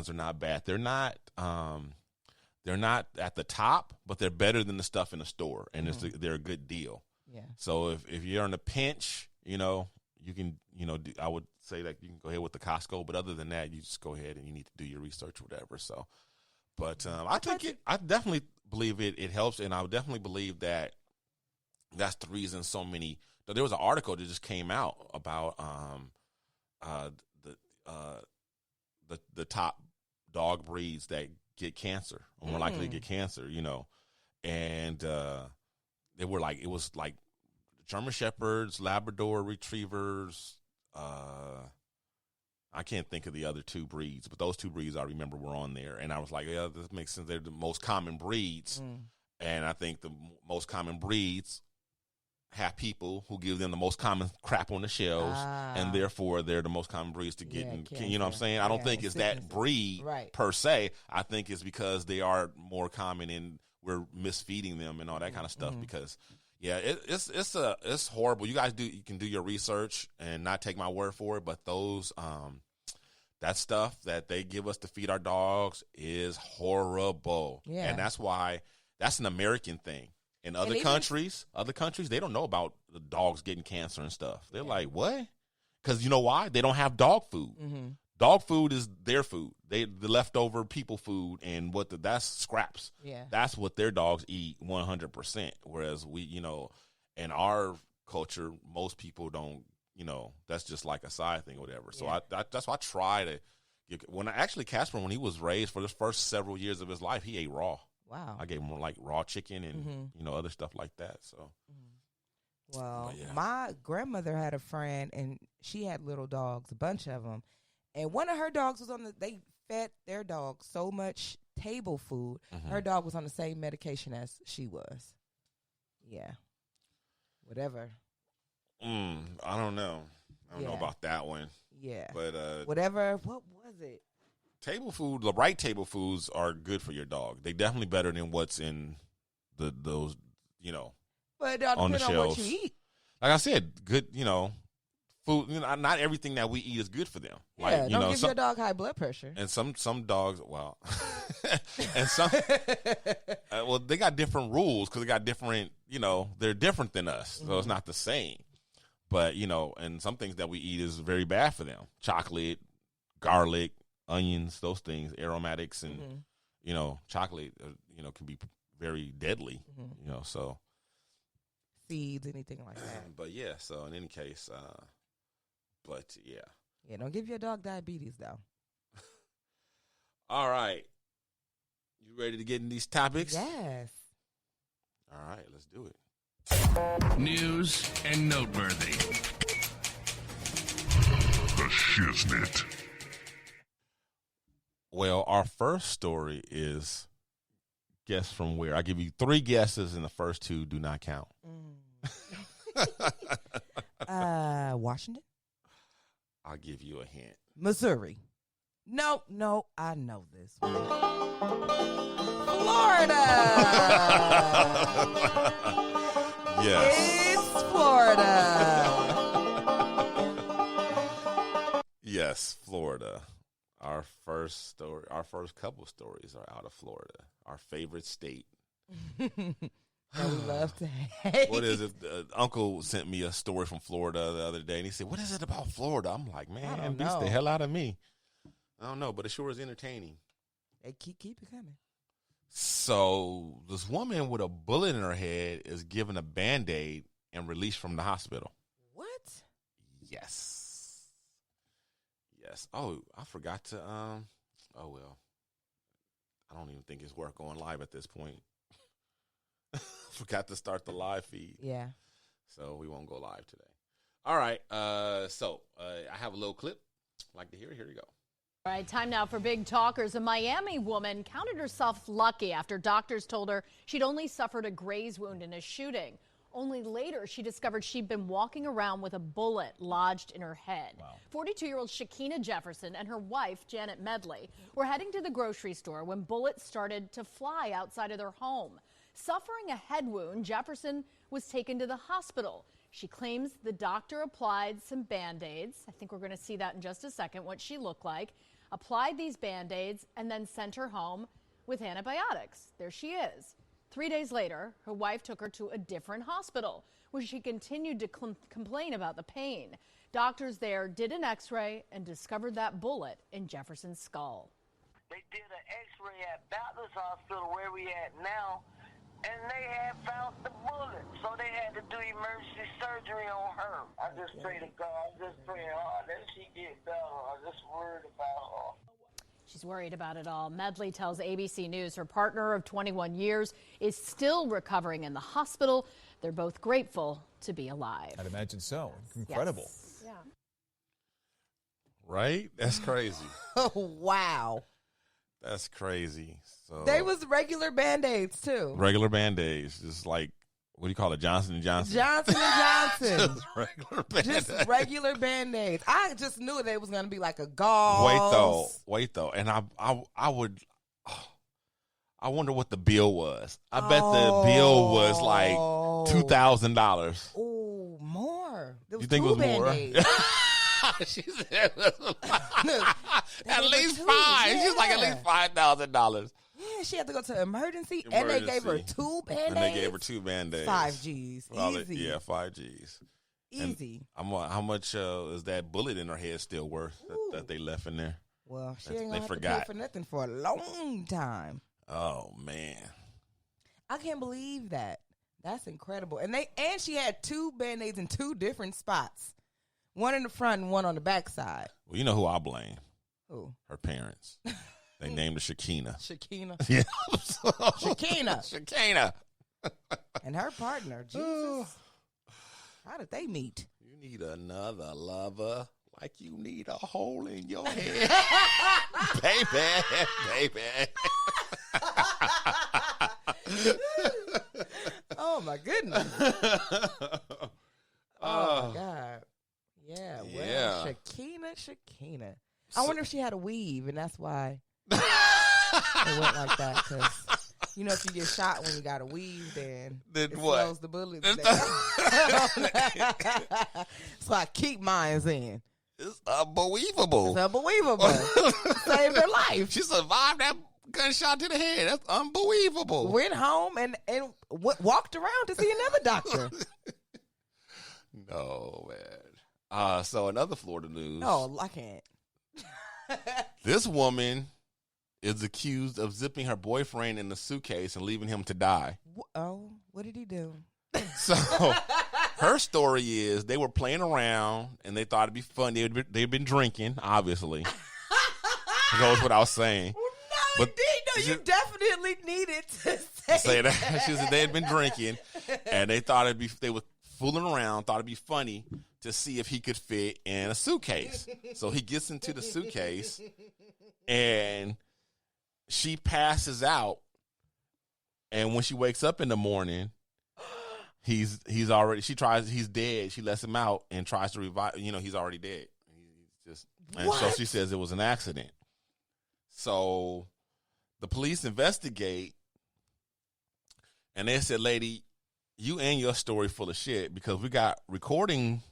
brands are not bad. They're not at the top, but they're better than the stuff in the store, and they're a good deal. Yeah. So if you're in a pinch, you can, I would say that you can go ahead with the Costco, but other than that, you just go ahead and you need to do your research or whatever. So, but I definitely believe it helps, and I would definitely believe that that's the reason so many. There was an article that just came out about the top dog breeds that get cancer, or more likely to get cancer, and it was like German Shepherds, Labrador Retrievers. I can't think of the other two breeds, but those two breeds I remember were on there, and I was like, yeah, this makes sense. They're the most common breeds, and I think the most common breeds have people who give them the most common crap on the shelves, and therefore they're the most common breeds to get you know what I'm saying? I don't think it's that breed per se. I think it's because they are more common and we're misfeeding them and all that kind of stuff because it's horrible. You can do your research and not take my word for it, but those that stuff that they give us to feed our dogs is horrible. Yeah. And that's an American thing. In other countries, they don't know about the dogs getting cancer and stuff. They're like, what? Because you know why? They don't have dog food. Dog food is their food. The leftover people food, and that's scraps. Yeah, that's what their dogs eat 100%. Whereas we, in our culture, most people don't. That's just like a side thing or whatever. So that's why I try to. Casper, when he was raised for the first several years of his life, he ate raw. Wow. I gave him like raw chicken and, other stuff like that. So, well, my grandmother had a friend and she had little dogs, a bunch of them. And one of her dogs was they fed their dog so much table food. Her dog was on the same medication as she was. Yeah. Whatever. I don't know. I don't know about that one. Yeah. But, whatever. What was it? Table food, the right table foods are good for your dog. They definitely better than what's in those, but on the shelves. On what you eat. Like I said, good, food. Not everything that we eat is good for them. Yeah, don't give your dog high blood pressure. And some dogs, well, and some, they got different rules because they got different, they're different than us, so it's not the same. But and some things that we eat is very bad for them. Chocolate, garlic, onions, those things, aromatics, and chocolate, can be very deadly. So seeds, anything like that. But yeah, so in any case, don't give your dog diabetes though. All right, you ready to get in these topics? Yes. All right, let's do it. News and noteworthy. The Shiznit. Well, our first story is guess from where. I give you 3 guesses, and the first 2 do not count. Washington? I'll give you a hint. Missouri. No, I know this one. Florida. Yes. It's Florida. Yes, Florida. Our first couple stories are out of Florida, our favorite state. that we love to hate. What is it? Uncle sent me a story from Florida the other day, and he said, "What is it about Florida?" I'm like, "Man, beats the hell out of me." I don't know, but it sure is entertaining. Hey, keep it coming. So this woman with a bullet in her head is given a Band-Aid and released from the hospital. What? Yes. Oh, I forgot to. Oh well. I don't even think it's worth going live at this point. Forgot to start the live feed. Yeah. So we won't go live today. All right. So I have a little clip. I'd like to hear it. Here you go. All right, time now for Big Talkers. A Miami woman counted herself lucky after doctors told her she'd only suffered a graze wound in a shooting. Only later, she discovered she'd been walking around with a bullet lodged in her head. Wow. 42-year-old Shakina Jefferson and her wife, Janet Medley, were heading to the grocery store when bullets started to fly outside of their home. Suffering a head wound, Jefferson was taken to the hospital. She claims the doctor applied some Band-Aids. I think we're going to see that in just a second, what she looked like. applied these Band-Aids, and then sent her home with antibiotics. There she is. 3 days later, her wife took her to a different hospital where she continued to complain about the pain. Doctors there did an x-ray and discovered that bullet in Jefferson's skull. They did an x-ray at Baptist Hospital where we at now, and they had found the bullet. So they had to do emergency surgery on her. I just pray to God, I'm just praying hard that she get better. I'm just worried about her. She's worried about it all. Medley tells ABC News her partner of 21 years is still recovering in the hospital. They're both grateful to be alive. I'd imagine so. Incredible. Yes. Yeah. Right? That's crazy. Oh, wow. That's crazy. So They was regular Band-Aids, too. regular Band-Aids, just like, what do you call it, Johnson & Johnson? Johnson & Johnson. Just regular Band-Aids. Just regular Band-Aids. I just knew they was going to be like a gauze. Wait though. And I wonder what the bill was. I bet the bill was like $2,000. Oh, more. There was You think it was more? Band-Aids. She said at least two, five. She's like at yeah. least $5,000. Yeah, she had to go to emergency, and they gave her two Band-Aids. And they gave her 2 Band-Aids. 5 G's. Easy. Yeah, 5 G's. Easy. How much is that bullet in her head still worth that they left in there? Well, she They ain't going to have to forgot. pay for nothing for a long time. Oh, man. I can't believe that. That's incredible. And she had 2 Band-Aids in 2 different spots. One in the front and one on the back side. Well, you know who I blame? Who? Her parents. They named her Shakina. Shakina. Yeah. Shakina. And her partner, Jesus. How did they meet? You need another lover like you need a hole in your head. baby. Oh, my goodness. Oh, my God. Yeah, well, Yeah. Shakina. I wonder if she had a weave, and that's why it went like that. Because, you know, if you get shot when you got a weave, then it what? slows the bullet down. So I keep mine in. It's unbelievable. It's unbelievable. Saved her life. She survived that gunshot to the head. That's unbelievable. Went home and walked around to see another doctor. No, man. So in other Florida news. Oh, I can't. This woman is accused of zipping her boyfriend in a suitcase and leaving him to die. Oh, what did he do? So her story is they were playing around and they thought it'd be fun. They'd been drinking, obviously. Goes without saying. No, indeed. No, you definitely needed to say that. She said they had been drinking and they thought they were fooling around, thought it'd be funny to see if he could fit in a suitcase. So he gets into the suitcase and she passes out. And when she wakes up in the morning, he's dead. She lets him out and tries to revive, he's already dead. So she says it was an accident. So the police investigate and they said, lady, you and your story full of shit because we got recordings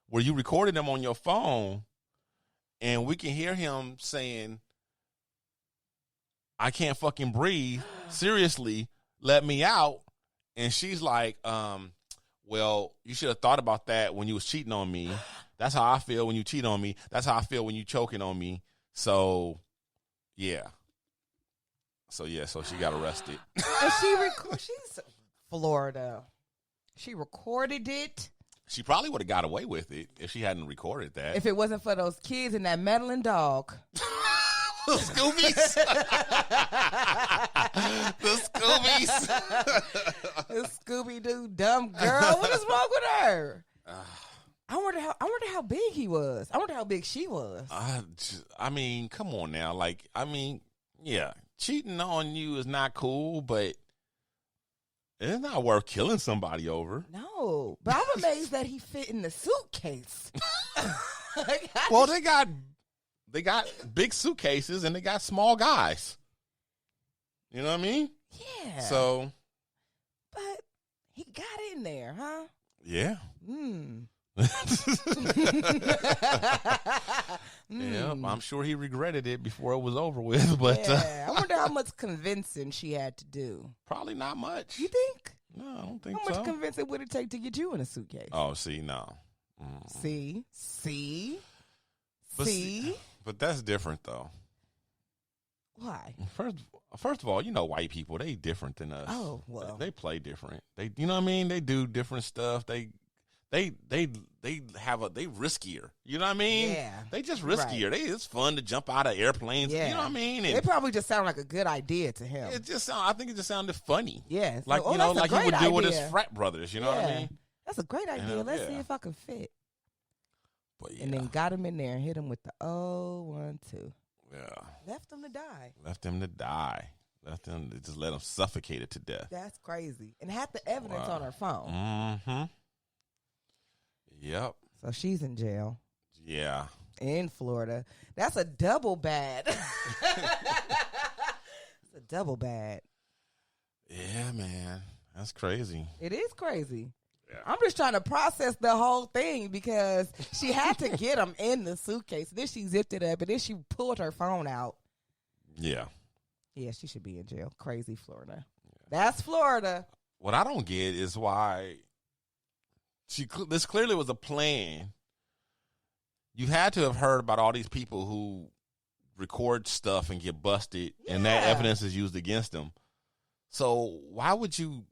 where you recorded them on your phone and we can hear him saying, I can't fucking breathe. Seriously, let me out. And she's like, well, you should have thought about that when you was cheating on me. That's how I feel when you cheat on me. That's how I feel when you choking on me. So, yeah. So she got arrested. And she's Florida. She recorded it. She probably would have got away with it if she hadn't recorded that. If it wasn't for those kids and that meddling dog. The Scoobies. The Scoobies. The Scooby-Doo dumb girl. What is wrong with her? I wonder how big he was. I wonder how big she was. I mean, come on now. Yeah, cheating on you is not cool, but it's not worth killing somebody over. No, but I'm amazed that he fit in the suitcase. Well, they got big suitcases and they got small guys. You know what I mean? Yeah. So, but he got in there, huh? Yeah. Yeah, I'm sure he regretted it before it was over with. But I wonder how much convincing she had to do. Probably not much. You think? No, I don't think so. How much convincing would it take to get you in a suitcase? Oh, see, no. See? But that's different, though. Why? First of all, you know, white people, they different than us. Oh, well. They play different. They, you know what I mean? They do different stuff. They riskier. You know what I mean? Yeah. They just riskier. Right. It's fun to jump out of airplanes. Yeah. You know what I mean? And it probably just sounded like a good idea to him. I think it just sounded funny. Yeah. Like, so, you know, like he would do with his idea. frat brothers. You know what I mean? That's a great idea. Let's see if I can fit. But yeah. And then got him in there and hit him with the 0-1-2. Yeah. Left him to die. Just let him suffocate it to death. That's crazy. And had the evidence on her phone. Mm-hmm. Yep. So she's in jail. Yeah. In Florida. That's a double bad. It's a double bad. Yeah, man. That's crazy. It is crazy. Yeah. I'm just trying to process the whole thing because she had to get him in the suitcase. Then she zipped it up and then she pulled her phone out. Yeah. Yeah, she should be in jail. Crazy Florida. Yeah. That's Florida. What I don't get is why this clearly was a plan. You had to have heard about all these people who record stuff and get busted, and that evidence is used against them. So why would you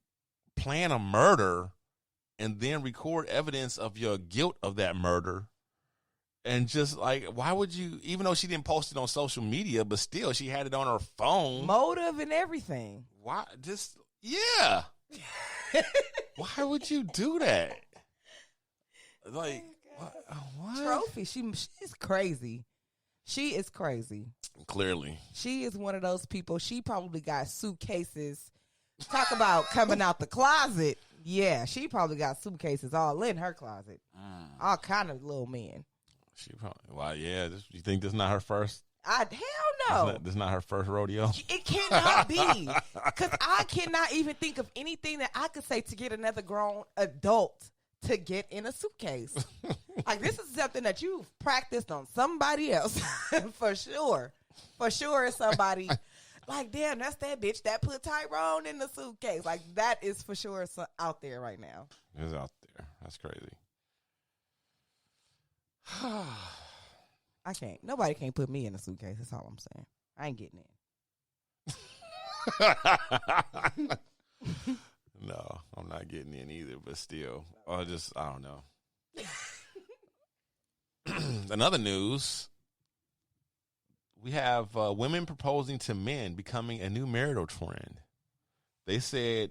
plan a murder and then record evidence of your guilt of that murder? And just like, why would you, even though she didn't post it on social media, but still she had it on her phone. Motive and everything. Why? Just, yeah. Why would you do that? Like, what? Trophy. She's crazy. She is crazy. Clearly. She is one of those people. She probably got suitcases. Talk about coming out the closet. Yeah, she probably got suitcases all in her closet. All kind of little men. She probably, well, yeah. You think this is not her first? Hell no. This is not her first rodeo? It cannot be. Because I cannot even think of anything that I could say to get another grown adult to get in a suitcase. Like, this is something that you've practiced on somebody else. For sure. For sure it's somebody. Like, damn, that's that bitch that put Tyrone in the suitcase. Like, that is for sure out there right now. It's out there. That's crazy. I can't. Nobody can't put me in a suitcase. That's all I'm saying. I ain't getting in. No, I'm not getting in either, but still. I don't know. Another news. We have women proposing to men becoming a new marital trend. They said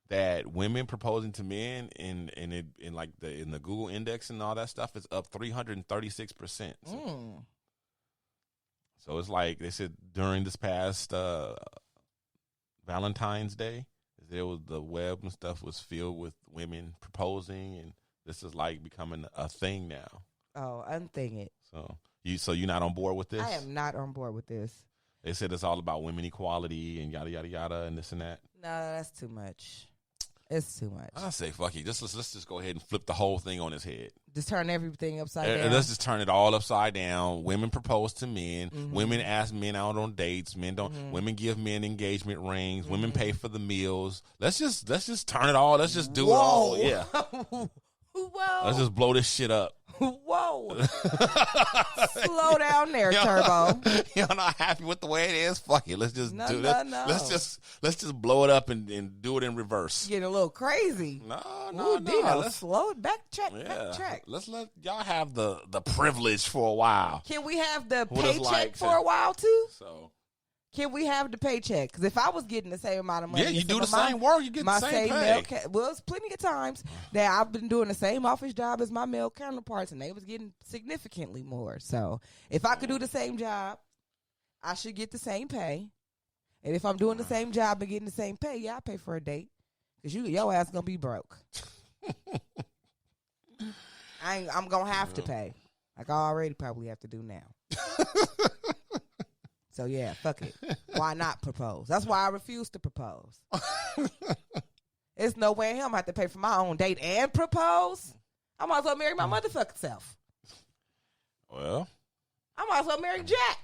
that women proposing to men in the Google index and all that stuff is up 336%. So it's like they said during this past Valentine's Day, the web and stuff was filled with women proposing, and this is like becoming a thing now. Oh, unthing it. So you're not on board with this? I am not on board with this. They said it's all about women equality and yada yada yada and this and that. No, that's too much. It's too much. I say fuck it. Let's just go ahead and flip the whole thing on its head. Just turn everything upside down. Let's just turn it all upside down. Women propose to men. Mm-hmm. Women ask men out on dates. Men don't. Mm-hmm. Women give men engagement rings. Mm-hmm. Women pay for the meals. Let's just turn it all. Let's just do it all. Yeah. Whoa. Let's just blow this shit up. Whoa. Slow down there, Turbo. You're not happy with the way it is? Fuck it. Let's just do this. No. Let's just blow it up and do it in reverse. Getting a little crazy. No. Let's slow it. Backtrack. Let's let y'all have the privilege for a while. Can we have the paycheck for a while too? So can we have the paycheck? Because if I was getting the same amount of money, you do the same work, you get the same pay. Well, it's plenty of times that I've been doing the same office job as my male counterparts, and they was getting significantly more. So if I could do the same job, I should get the same pay. And if I'm doing the same job and getting the same pay, I pay for a date because your ass gonna be broke. I'm gonna have to pay, like I already probably have to do now. So, yeah, fuck it. Why not propose? That's why I refuse to propose. There's no way in hell I'm going to have to pay for my own date and propose. I might as well marry my motherfucking self. Well, I might as well marry Jack.